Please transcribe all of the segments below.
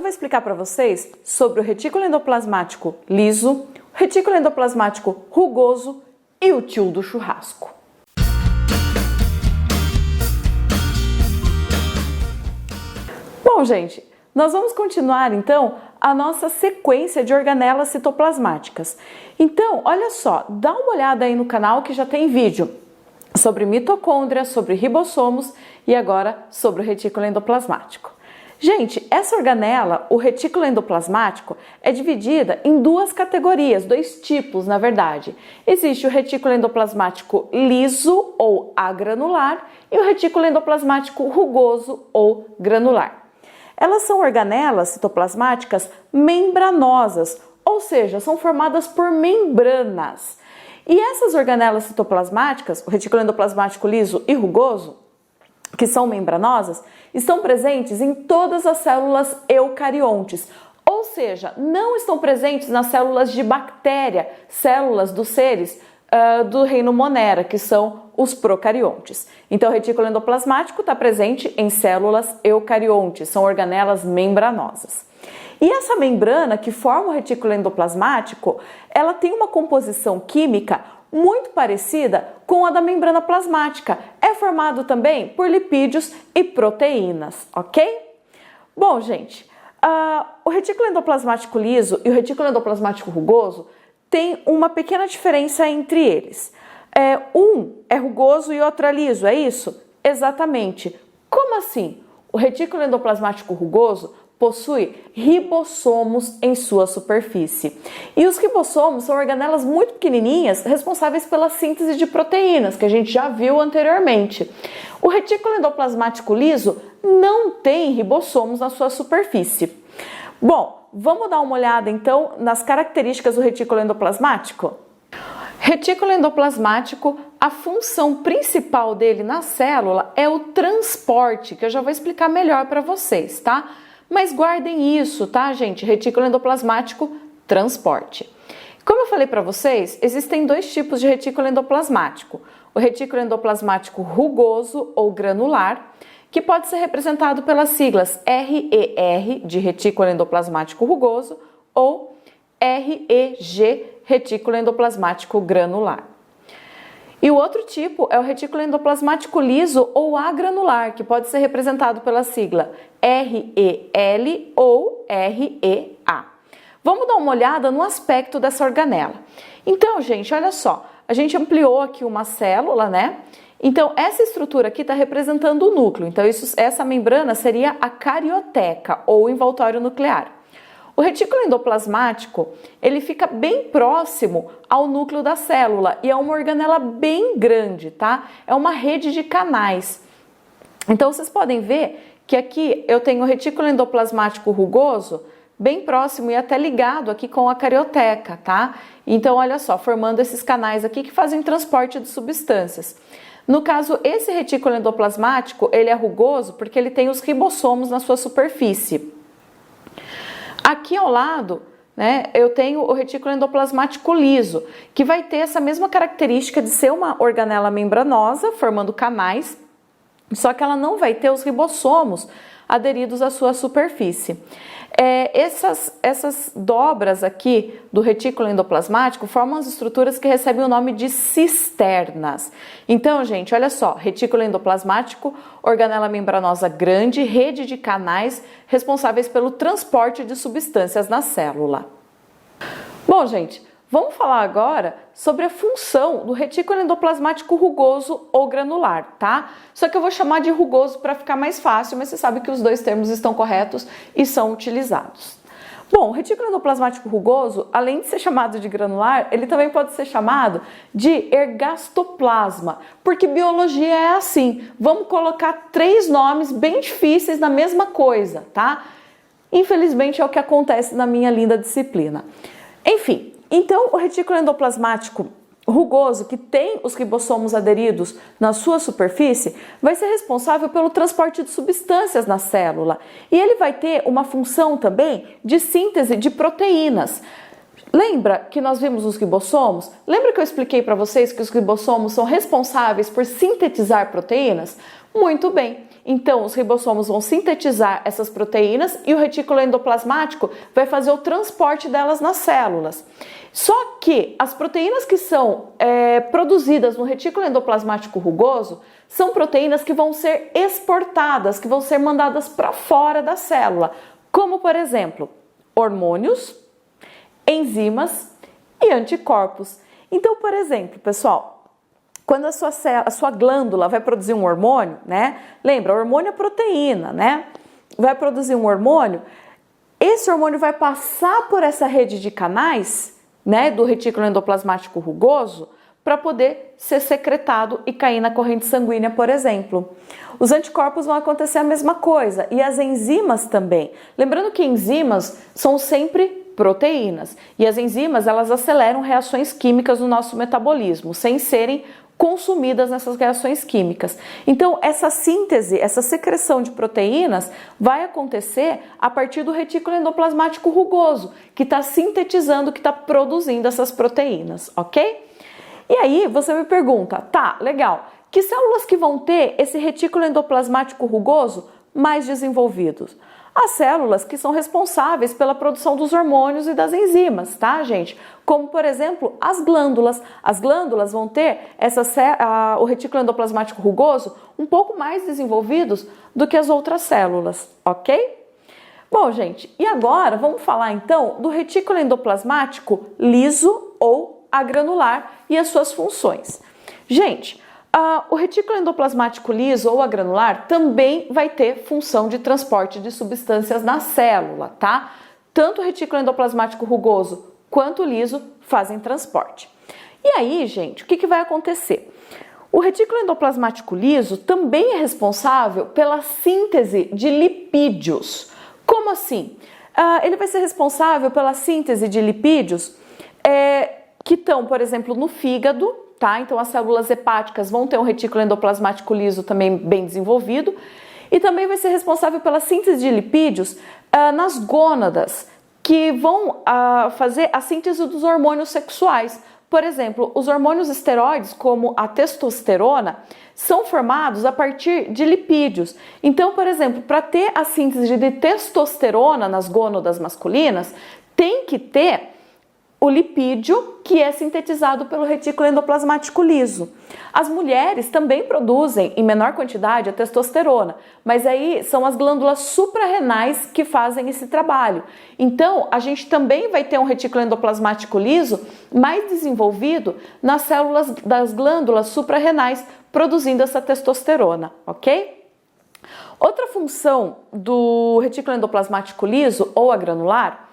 vou explicar para vocês sobre o retículo endoplasmático liso, retículo endoplasmático rugoso e o tio do churrasco. Bom, gente, nós vamos continuar então a nossa sequência de organelas citoplasmáticas. Então, olha só, dá uma olhada aí no canal que já tem vídeo sobre mitocôndria, sobre ribossomos e agora sobre o retículo endoplasmático. Gente, essa organela, o retículo endoplasmático, é dividida em duas categorias, dois tipos, na verdade. Existe o retículo endoplasmático liso ou agranular e o retículo endoplasmático rugoso ou granular. Elas são organelas citoplasmáticas membranosas, ou seja, são formadas por membranas. E essas organelas citoplasmáticas, o retículo endoplasmático liso e rugoso, que são membranosas, estão presentes em todas as células eucariontes, ou seja, não estão presentes nas células de bactéria, células dos seres do reino Monera, que são os procariontes. Então, o retículo endoplasmático está presente em células eucariontes, são organelas membranosas. E essa membrana que forma o retículo endoplasmático, ela tem uma composição química muito parecida com a da membrana plasmática. É formado também por lipídios e proteínas, ok? Bom, gente, o retículo endoplasmático liso e o retículo endoplasmático rugoso tem uma pequena diferença entre eles. Um é rugoso e outro é liso, é isso? Exatamente. Como assim? O retículo endoplasmático rugoso possui ribossomos em sua superfície. E os ribossomos são organelas muito pequenininhas responsáveis pela síntese de proteínas, que a gente já viu anteriormente. O retículo endoplasmático liso não tem ribossomos na sua superfície. Bom, vamos dar uma olhada então nas características do retículo endoplasmático? Retículo endoplasmático, a função principal dele na célula é o transporte, que eu já vou explicar melhor para vocês, tá? Mas guardem isso, tá, gente? Retículo endoplasmático, transporte. Como eu falei para vocês, existem dois tipos de retículo endoplasmático. O retículo endoplasmático rugoso ou granular, que pode ser representado pelas siglas RER, de retículo endoplasmático rugoso, ou REG, retículo endoplasmático granular. E o outro tipo é o retículo endoplasmático liso ou agranular, que pode ser representado pela sigla REL ou REA. Vamos dar uma olhada no aspecto dessa organela. Então, gente, olha só, a gente ampliou aqui uma célula, né? Então, essa estrutura aqui está representando o núcleo. Então, essa membrana seria a carioteca ou envoltório nuclear. O retículo endoplasmático, ele fica bem próximo ao núcleo da célula e é uma organela bem grande, tá? É uma rede de canais. Então, vocês podem ver que aqui eu tenho o retículo endoplasmático rugoso bem próximo e até ligado aqui com a carioteca, tá? Então, olha só, formando esses canais aqui que fazem transporte de substâncias. No caso, esse retículo endoplasmático, ele é rugoso porque ele tem os ribossomos na sua superfície. Aqui ao lado, né, eu tenho o retículo endoplasmático liso, que vai ter essa mesma característica de ser uma organela membranosa, formando canais, só que ela não vai ter os ribossomos aderidos à sua superfície. Essas dobras aqui do retículo endoplasmático formam as estruturas que recebem o nome de cisternas. Então, gente, olha só, retículo endoplasmático, organela membranosa grande, rede de canais responsáveis pelo transporte de substâncias na célula. Bom, gente, vamos falar agora sobre a função do retículo endoplasmático rugoso ou granular, tá? Só que eu vou chamar de rugoso para ficar mais fácil, mas você sabe que os dois termos estão corretos e são utilizados. Bom, o retículo endoplasmático rugoso, além de ser chamado de granular, ele também pode ser chamado de ergastoplasma, porque biologia é assim. Vamos colocar 3 nomes bem difíceis na mesma coisa, tá? Infelizmente é o que acontece na minha linda disciplina. Enfim, então o retículo endoplasmático rugoso, que tem os ribossomos aderidos na sua superfície, vai ser responsável pelo transporte de substâncias na célula. E ele vai ter uma função também de síntese de proteínas. Lembra que nós vimos os ribossomos? Lembra que eu expliquei para vocês que os ribossomos são responsáveis por sintetizar proteínas? Muito bem. Então, os ribossomos vão sintetizar essas proteínas e o retículo endoplasmático vai fazer o transporte delas nas células. Só que as proteínas que são produzidas no retículo endoplasmático rugoso são proteínas que vão ser exportadas, que vão ser mandadas para fora da célula, como, por exemplo, hormônios, enzimas e anticorpos. Então, por exemplo, pessoal, quando a sua glândula vai produzir um hormônio, né? Lembra, hormônio é proteína, né? Vai produzir um hormônio, esse hormônio vai passar por essa rede de canais, né, do retículo endoplasmático rugoso, para poder ser secretado e cair na corrente sanguínea, por exemplo. Os anticorpos vão acontecer a mesma coisa e as enzimas também. Lembrando que enzimas são sempre proteínas e as enzimas elas aceleram reações químicas no nosso metabolismo, sem serem consumidas nessas reações químicas. Então, essa síntese, essa secreção de proteínas vai acontecer a partir do retículo endoplasmático rugoso, que está sintetizando, que está produzindo essas proteínas, ok? E aí, você me pergunta, tá, legal, que células que vão ter esse retículo endoplasmático rugoso mais desenvolvidos? As células que são responsáveis pela produção dos hormônios e das enzimas, tá, gente? Como, por exemplo, as glândulas. As glândulas vão ter o retículo endoplasmático rugoso um pouco mais desenvolvidos do que as outras células, ok? Bom, gente, e agora vamos falar então do retículo endoplasmático liso ou agranular e as suas funções. Gente, o retículo endoplasmático liso ou agranular também vai ter função de transporte de substâncias na célula, tá? Tanto o retículo endoplasmático rugoso quanto o liso fazem transporte. E aí, gente, o que vai acontecer? O retículo endoplasmático liso também é responsável pela síntese de lipídios. Como assim? Ele vai ser responsável pela síntese de lipídios que estão, por exemplo, no fígado, tá? Então as células hepáticas vão ter um retículo endoplasmático liso também bem desenvolvido e também vai ser responsável pela síntese de lipídios nas gônadas, que vão fazer a síntese dos hormônios sexuais. Por exemplo, os hormônios esteroides, como a testosterona, são formados a partir de lipídios. Então, por exemplo, para ter a síntese de testosterona nas gônadas masculinas, tem que ter o lipídio que é sintetizado pelo retículo endoplasmático liso. As mulheres também produzem em menor quantidade a testosterona, mas aí são as glândulas suprarrenais que fazem esse trabalho. Então, a gente também vai ter um retículo endoplasmático liso mais desenvolvido nas células das glândulas suprarrenais produzindo essa testosterona, ok? Outra função do retículo endoplasmático liso ou agranular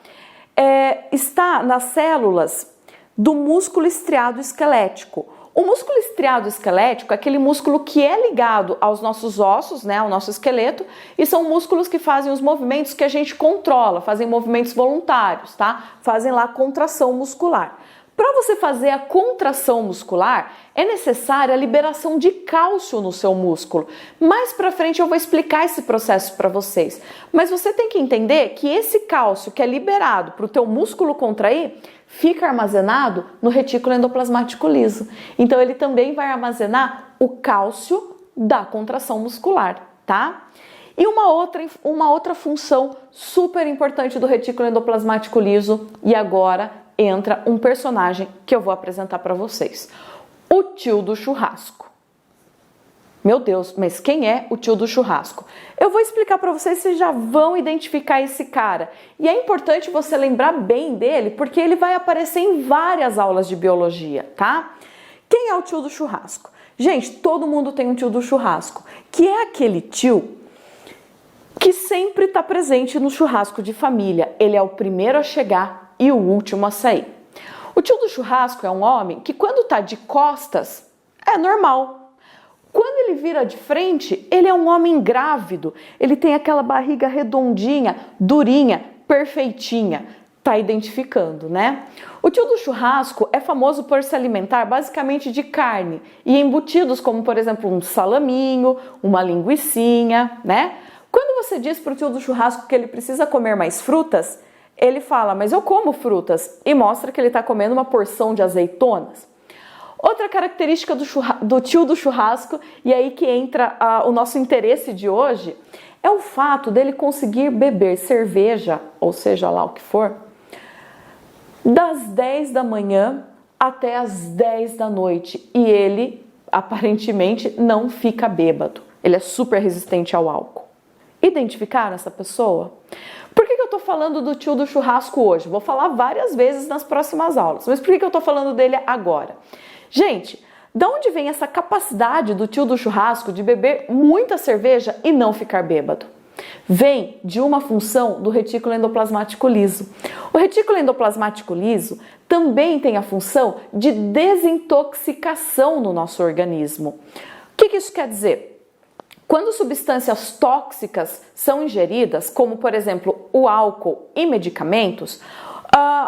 está nas células do músculo estriado esquelético. O músculo estriado esquelético é aquele músculo que é ligado aos nossos ossos, né, ao nosso esqueleto, e são músculos que fazem os movimentos que a gente controla, fazem movimentos voluntários, tá? Fazem lá contração muscular. Para você fazer a contração muscular, é necessária a liberação de cálcio no seu músculo. Mais para frente eu vou explicar esse processo para vocês. Mas você tem que entender que esse cálcio que é liberado para o teu músculo contrair, fica armazenado no retículo endoplasmático liso. Então ele também vai armazenar o cálcio da contração muscular, tá? E uma outra função super importante do retículo endoplasmático liso, e agora entra um personagem que eu vou apresentar para vocês. O tio do churrasco. Meu Deus, mas quem é o tio do churrasco? Eu vou explicar para vocês, vocês já vão identificar esse cara. E é importante você lembrar bem dele, porque ele vai aparecer em várias aulas de biologia, tá? Quem é o tio do churrasco? Gente, todo mundo tem um tio do churrasco, que é aquele tio que sempre está presente no churrasco de família. Ele é o primeiro a chegar e o último a sair. O tio do churrasco é um homem que quando está de costas é normal. Quando ele vira de frente, ele é um homem grávido. Ele tem aquela barriga redondinha, durinha, perfeitinha. Tá identificando, né? O tio do churrasco é famoso por se alimentar basicamente de carne e embutidos como, por exemplo, um salaminho, uma linguicinha, né? Quando você diz para o tio do churrasco que ele precisa comer mais frutas, ele fala, mas eu como frutas, e mostra que ele está comendo uma porção de azeitonas. Outra característica do tio do churrasco, e aí que entra o nosso interesse de hoje, é o fato dele conseguir beber cerveja, ou seja lá o que for, das 10 da manhã até as 10 da noite. E ele, aparentemente, não fica bêbado. Ele é super resistente ao álcool. Identificaram essa pessoa? Por que eu tô falando do tio do churrasco hoje? Vou falar várias vezes nas próximas aulas, mas por que eu tô falando dele agora? Gente, de onde vem essa capacidade do tio do churrasco de beber muita cerveja e não ficar bêbado? Vem de uma função do retículo endoplasmático liso. O retículo endoplasmático liso também tem a função de desintoxicação no nosso organismo. O que isso quer dizer? Quando substâncias tóxicas são ingeridas, como por exemplo o álcool e medicamentos,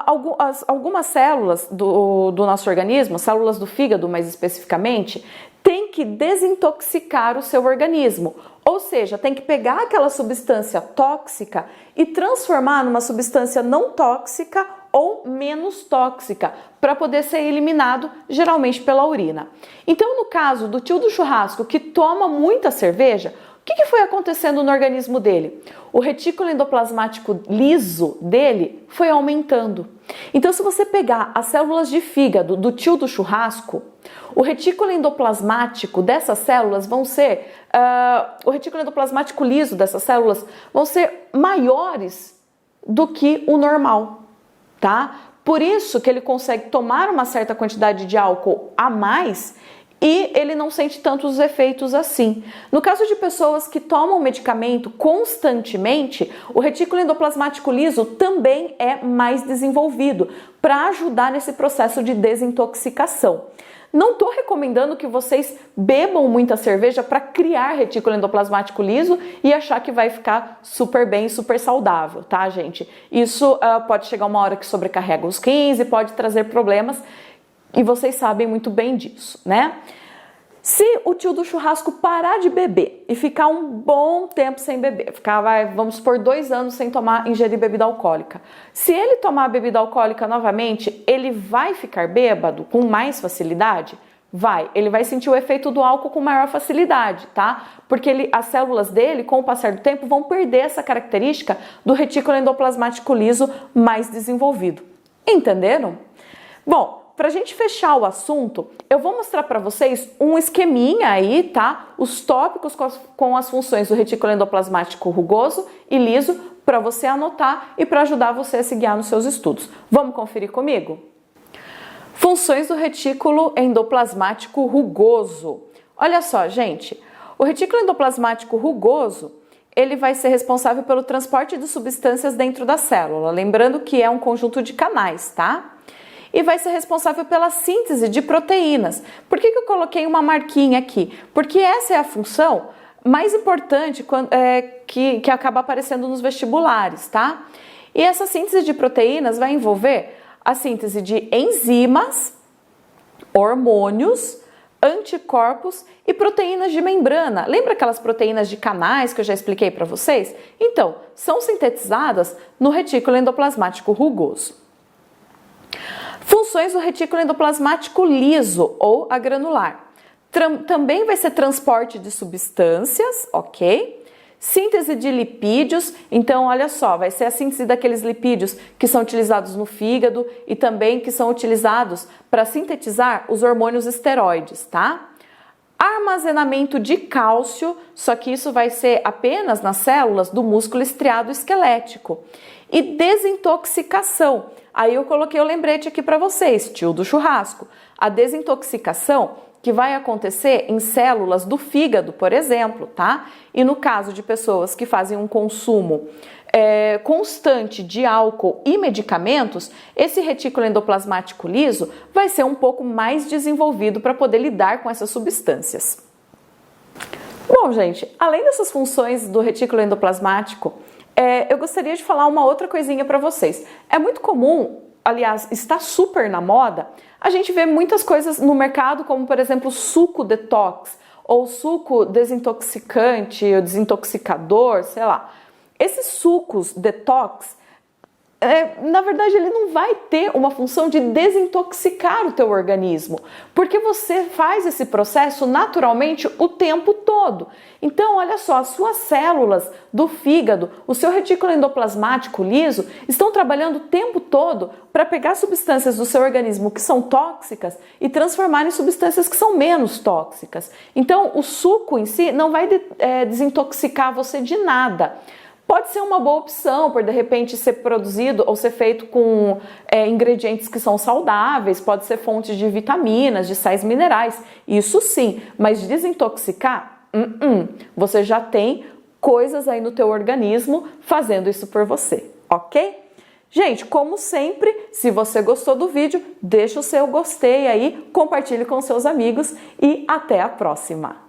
algumas células do nosso organismo, células do fígado mais especificamente, tem que desintoxicar o seu organismo. Ou seja, tem que pegar aquela substância tóxica e transformar numa substância não tóxica ou menos tóxica, para poder ser eliminado, geralmente pela urina. Então, no caso do tio do churrasco que toma muita cerveja, o que foi acontecendo no organismo dele? O retículo endoplasmático liso dele foi aumentando. Então, se você pegar as células de fígado do tio do churrasco, o retículo endoplasmático dessas células vão ser, o retículo endoplasmático liso dessas células vão ser maiores do que o normal, tá? Por isso que ele consegue tomar uma certa quantidade de álcool a mais e ele não sente tantos efeitos assim. No caso de pessoas que tomam medicamento constantemente, o retículo endoplasmático liso também é mais desenvolvido para ajudar nesse processo de desintoxicação. Não estou recomendando que vocês bebam muita cerveja para criar retículo endoplasmático liso e achar que vai ficar super bem, super saudável, tá, gente? Isso pode chegar uma hora que sobrecarrega os rins e pode trazer problemas. E vocês sabem muito bem disso, né? Se o tio do churrasco parar de beber e ficar um bom tempo sem beber, vamos supor 2 anos sem ingerir bebida alcoólica. Se ele tomar bebida alcoólica novamente, ele vai ficar bêbado com mais facilidade? Vai. Ele vai sentir o efeito do álcool com maior facilidade, tá? Porque as células dele, com o passar do tempo, vão perder essa característica do retículo endoplasmático liso mais desenvolvido. Entenderam? Bom, para a gente fechar o assunto, eu vou mostrar para vocês um esqueminha aí, tá? Os tópicos com as funções do retículo endoplasmático rugoso e liso para você anotar e para ajudar você a se guiar nos seus estudos. Vamos conferir comigo? Funções do retículo endoplasmático rugoso. Olha só, gente, o retículo endoplasmático rugoso, ele vai ser responsável pelo transporte de substâncias dentro da célula, lembrando que é um conjunto de canais, tá? E vai ser responsável pela síntese de proteínas. Por que eu coloquei uma marquinha aqui? Porque essa é a função mais importante que acaba aparecendo nos vestibulares, tá? E essa síntese de proteínas vai envolver a síntese de enzimas, hormônios, anticorpos e proteínas de membrana. Lembra aquelas proteínas de canais que eu já expliquei para vocês? Então, são sintetizadas no retículo endoplasmático rugoso. Funções do retículo endoplasmático liso ou agranular. Também vai ser transporte de substâncias, ok? Síntese de lipídios, então olha só, vai ser a síntese daqueles lipídios que são utilizados no fígado e também que são utilizados para sintetizar os hormônios esteroides, tá? Armazenamento de cálcio, só que isso vai ser apenas nas células do músculo estriado esquelético. E desintoxicação. Aí eu coloquei o lembrete aqui para vocês, tio do churrasco. A desintoxicação que vai acontecer em células do fígado, por exemplo, tá? E no caso de pessoas que fazem um consumo constante de álcool e medicamentos, esse retículo endoplasmático liso vai ser um pouco mais desenvolvido para poder lidar com essas substâncias. Bom, gente, além dessas funções do retículo endoplasmático, eu gostaria de falar uma outra coisinha para vocês. É muito comum, aliás, está super na moda, a gente vê muitas coisas no mercado, como por exemplo suco detox, ou suco desintoxicante, ou desintoxicador, sei lá. Esses sucos detox, na verdade, ele não vai ter uma função de desintoxicar o teu organismo, porque você faz esse processo naturalmente o tempo todo. Então, olha só, as suas células do fígado, o seu retículo endoplasmático liso, estão trabalhando o tempo todo para pegar substâncias do seu organismo que são tóxicas e transformar em substâncias que são menos tóxicas. Então, o suco em si não vai desintoxicar você de nada. Pode ser uma boa opção por de repente ser produzido ou ser feito com ingredientes que são saudáveis, pode ser fontes de vitaminas, de sais minerais, isso sim, mas desintoxicar, você já tem coisas aí no teu organismo fazendo isso por você, ok? Gente, como sempre, se você gostou do vídeo, deixa o seu gostei aí, compartilhe com seus amigos e até a próxima!